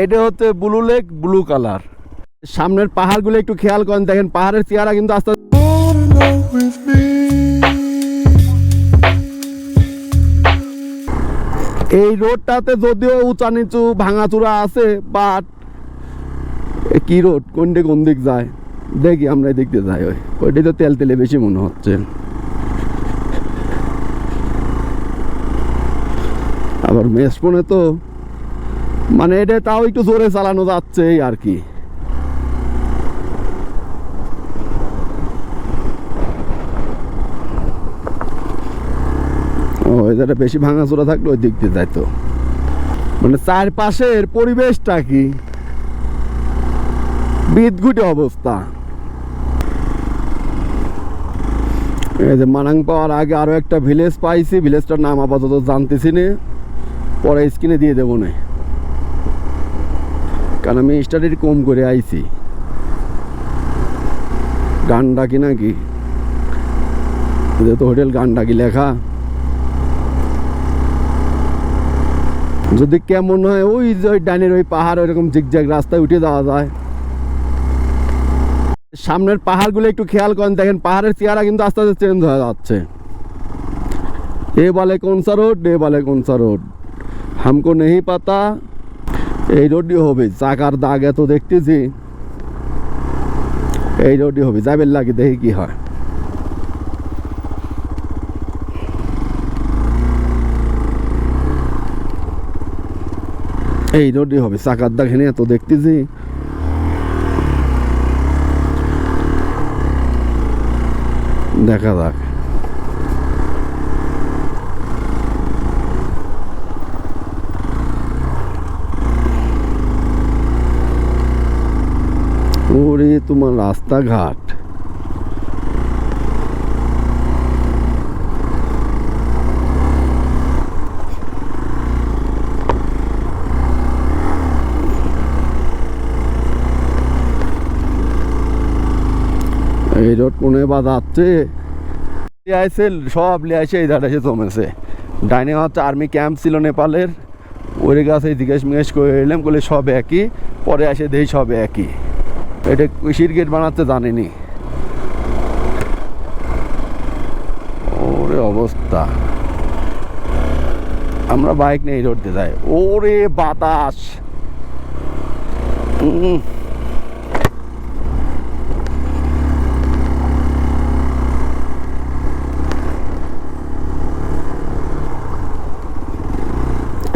এটা হচ্ছে blue lake, blue colour. সামনের পাহাড়গুলো একটু খেয়াল করেন, দেখেন পাহাড়ের চেহারা কিন্তু আস্তে এই রোডটাতে যদিও উঁচা নিচু ভাঙাচুরা আছে, বাট কি রোড, কোন দিক যায় দেখি, আমরা এদিক দিয়ে যাই। ওইটাই তো তেল তেলে বেশি মনে হচ্ছে। আবার মেসপনে তো মানে এটা তাও একটু জোরে চালানো যাচ্ছে এই আর কি। ও এটা বেশি ভাঙাচোরা থাকলে ওই দিক দিয়ে যাইতো। মানে চারপাশের পরিবেশটা কি বিদঘুটে অবস্থা। এই যে মানাং পাওয়ার আগে আরো একটা ভিলেজ পাইছি, ভিলেজটার নাম আপাতত জানতেছি না, পরে স্ক্রিনে দিয়ে দেবো না, কারণ আমি স্টাডি কম করে আইছি। গান ডাকি নাকি, যেহেতু হোটেল গান ডাকি লেখা, যদি কেমন হয় ওই যে ওই ডাইনের ওই পাহাড় ওইরকম জিগজ্যাগ রাস্তায় উঠে যাওয়া যায়। সামনের পাহাড়গুলো একটু খেয়াল করেন, দেখেন পাহাড়ের চেহারা কিন্তু আস্তে আস্তে চেঞ্জ হয়ে যাচ্ছে। এ বলে কোন সা রোড, এ বলে কোন সা রোড, হামকো নেই পাতা। এই রোডই হবে, চাকার দাগ এত দেখতেছি, এই রোডই হবে, যাবেন লাগে দেখি কি হয়। এই রোডই হবে, চাকার দাগ এনে এত দেখতেছি। দেখা যাক। ওরে তোমার রাস্তাঘাট, এই রোড কোনে বা যাচ্ছে, সব লিয়ে এই ধারে এসে জমেছে। ডাইনে হচ্ছে আর্মি ক্যাম্প ছিল নেপালের, ওর কাছে জিজ্ঞেস মিজ্ঞেস করে এলাম, বলে সব একই, পরে এসে দেই সব একই। এটা কৃষির গেট বানাতে জানিনি। ওরে অবস্থা, আমরা বাইক নিয়ে এই রোড দিয়ে যাই। ওরে বাতাস,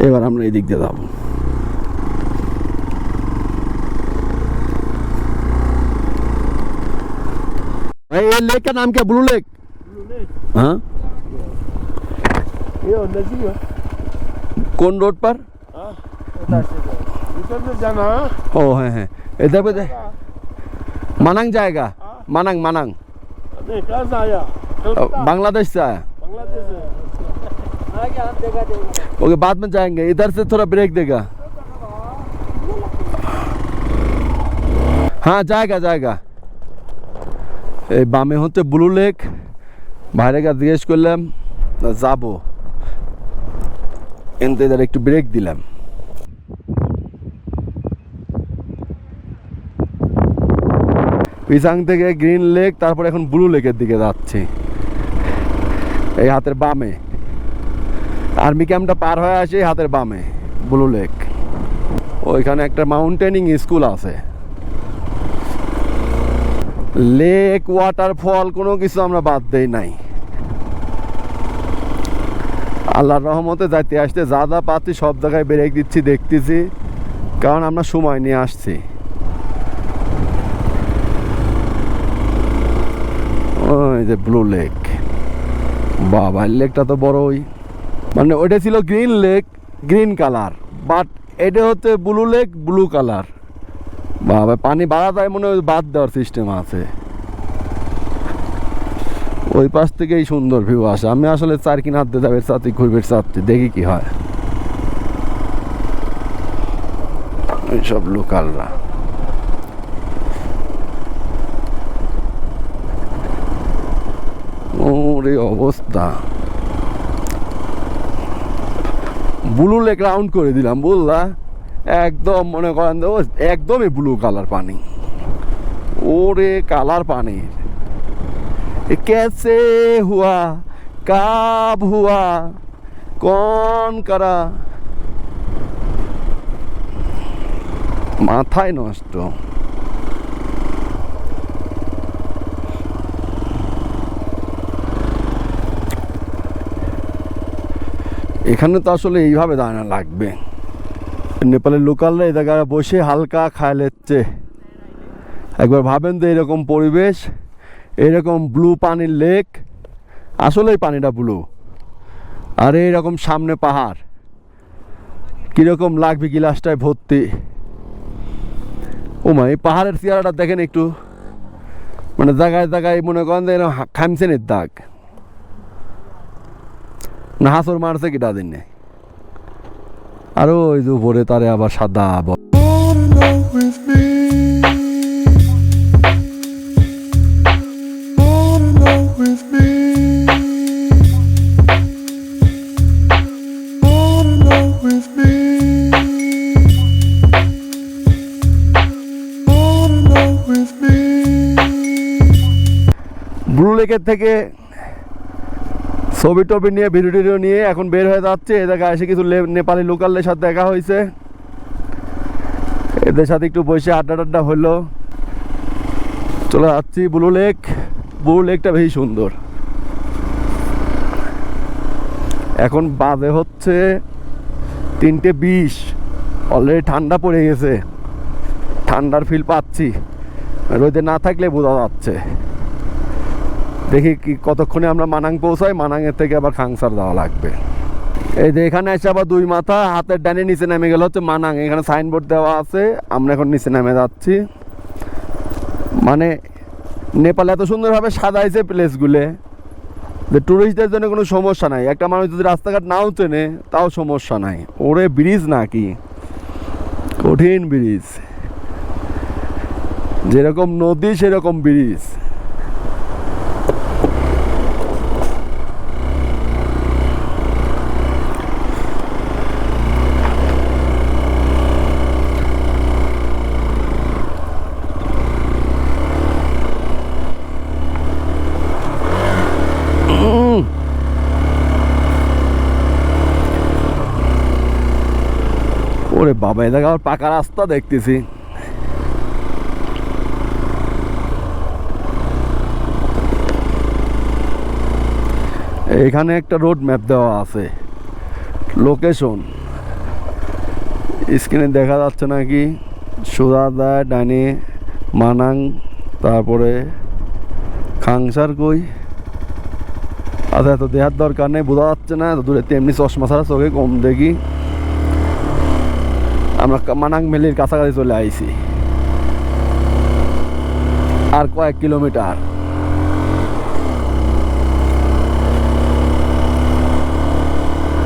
এবার আমরা এই দিক দিয়ে যাবো। ये लेक का नाम क्या, ब्लू लेक? हाँ, ये नदी है। कौन रोड पर? इधर से जाना। ओ है इधर पे मनांग जाएगा। मनांग मनांग नहीं, कहाँ से आया? बांग्लादेश से आया। बांग्लादेश से आगे हम देखा देंगे। ओके, बाद में जाएंगे, इधर से थोड़ा ब्रेक देगा। हाँ जाएगा जाएगा। এই বামে হচ্ছে ব্লু লেক, বাইরে কাছে জিজ্ঞেস করলাম যাবো, কিন্তু এদের একটু ব্রেক দিলাম। পিছাং থেকে গ্রিন লেক, তারপর এখন ব্লু লেকের দিকে যাচ্ছি। এই হাতের বামে আর্মি ক্যাম্পটা পার হয়ে আসে, হাতের বামে ব্লু লেক। ওইখানে একটা মাউন্টেনিং স্কুল আছে। লেক, ওয়াটারফল কোনো কিছু আমরা বাদ দেই নাই। আল্লাহর রহমতে যাইতে আসতে যা যা পাচ্ছি সব জায়গায় ব্রেক দিচ্ছি, দেখতেছি, কারণ আমরা সময় নিয়ে আসছি। ওই যে ব্লু লেক, বাবা লেকটা তো বড়ই, মানে ওইটা ছিল green lake, green colour, but এটা হচ্ছে ব্লু লেক, ব্লু কালার। বাবা পানি বাড়া যায় মনে হয়, বাদ দেওয়ার সিস্টেম আছে। ওই পাশ থেকেই সুন্দর ভিউ আসে। আমি আসলে চার কিনার যাবে চাচ্ছি, ঘুরবে চাচ্ছি, দেখি কি হয়। সব লোকালরা ওরে অবস্থা। ব্লু লেক রাউন্ড করে দিলাম, বললা একদম মনে করেন যে ও একদমই ব্লু কালার পানি, ওরে কালার পানির। कैसे हुआ कब हुआ कौन करा, মাথায় নষ্ট। এখানে তো আসলে এইভাবে দাঁড়ানো লাগবে। নেপালের লোকালরা এই জায়গায় বসে হালকা খায় লেচ্ছে। একবার ভাবেন তো এরকম পরিবেশ, এরকম ব্লু পানির লেক, আসলেই পানিটা ব্লু, আর এইরকম সামনে পাহাড়, কীরকম লাগবে গিলাসটায় ভর্তি। ও মা, এই পাহাড়ের চেহারাটা দেখেন একটু, মানে জায়গায় জায়গায় মনে করেন যে খামসেনের দাগ, না হাসর মারছে কিটা দিন। আরো ওই যে উপরে তারে আবার সাদা ব্লু লেকের থেকে ছবি টবি নিয়ে ভিডিও টিডিও নিয়ে এখন বের হয়ে যাচ্ছে। এ জায়গায় এসে কিছু নেপালি লোকালদের সাথে দেখা হয়েছে, এদের সাথে একটু বসে আড্ডা টাড্ডা হলো। চলে যাচ্ছি ব্লু লেক। ব্লু লেকটা বেশি সুন্দর। এখন বাজে হচ্ছে 3:20, অলরেডি ঠান্ডা পড়ে গেছে, ঠান্ডার ফিল পাচ্ছি, রোদে না থাকলে বোঝা যাচ্ছে। দেখি কি কতক্ষণে আমরা মানাং পৌঁছাই, মানাংয়ের থেকে আবার খাংসার যাওয়া লাগবে। এই যে এখানে এসে আবার দুই মাথা হাতের ডানে নিচে নেমে গেল হচ্ছে মানাং। এখানে সাইনবোর্ড দেওয়া আছে, আমরা এখন নিচে নেমে যাচ্ছি। মানে নেপালে এত সুন্দরভাবে সাজাইছে প্লেসগুলো যে টুরিস্টদের জন্য কোনো সমস্যা নাই। একটা মানুষ যদি রাস্তাঘাট নাও চেনে তাও সমস্যা নাই। ওরে ব্রিজ নাকি, কঠিন ব্রিজ, যেরকম নদী সেরকম ব্রিজ। ওরে বাবা, এ জায়গা পাকা রাস্তা দেখতেছি। এখানে একটা রোড ম্যাপ দেওয়া আছে, লোকেশন স্ক্রিনে দেখা যাচ্ছে নাকি। সুরাদা ডাইনে মানাং, তারপরে খাংসার কই। আচ্ছা, এত দেখার দরকার নেই, বোঝা যাচ্ছে না এত দূরে, তেমনি চশমা ছাড়া চোখে কম দেখি। আমরা মানাং ভ্যালির কাছাকাছি চলে আইছি, আর কয়েক কিলোমিটার।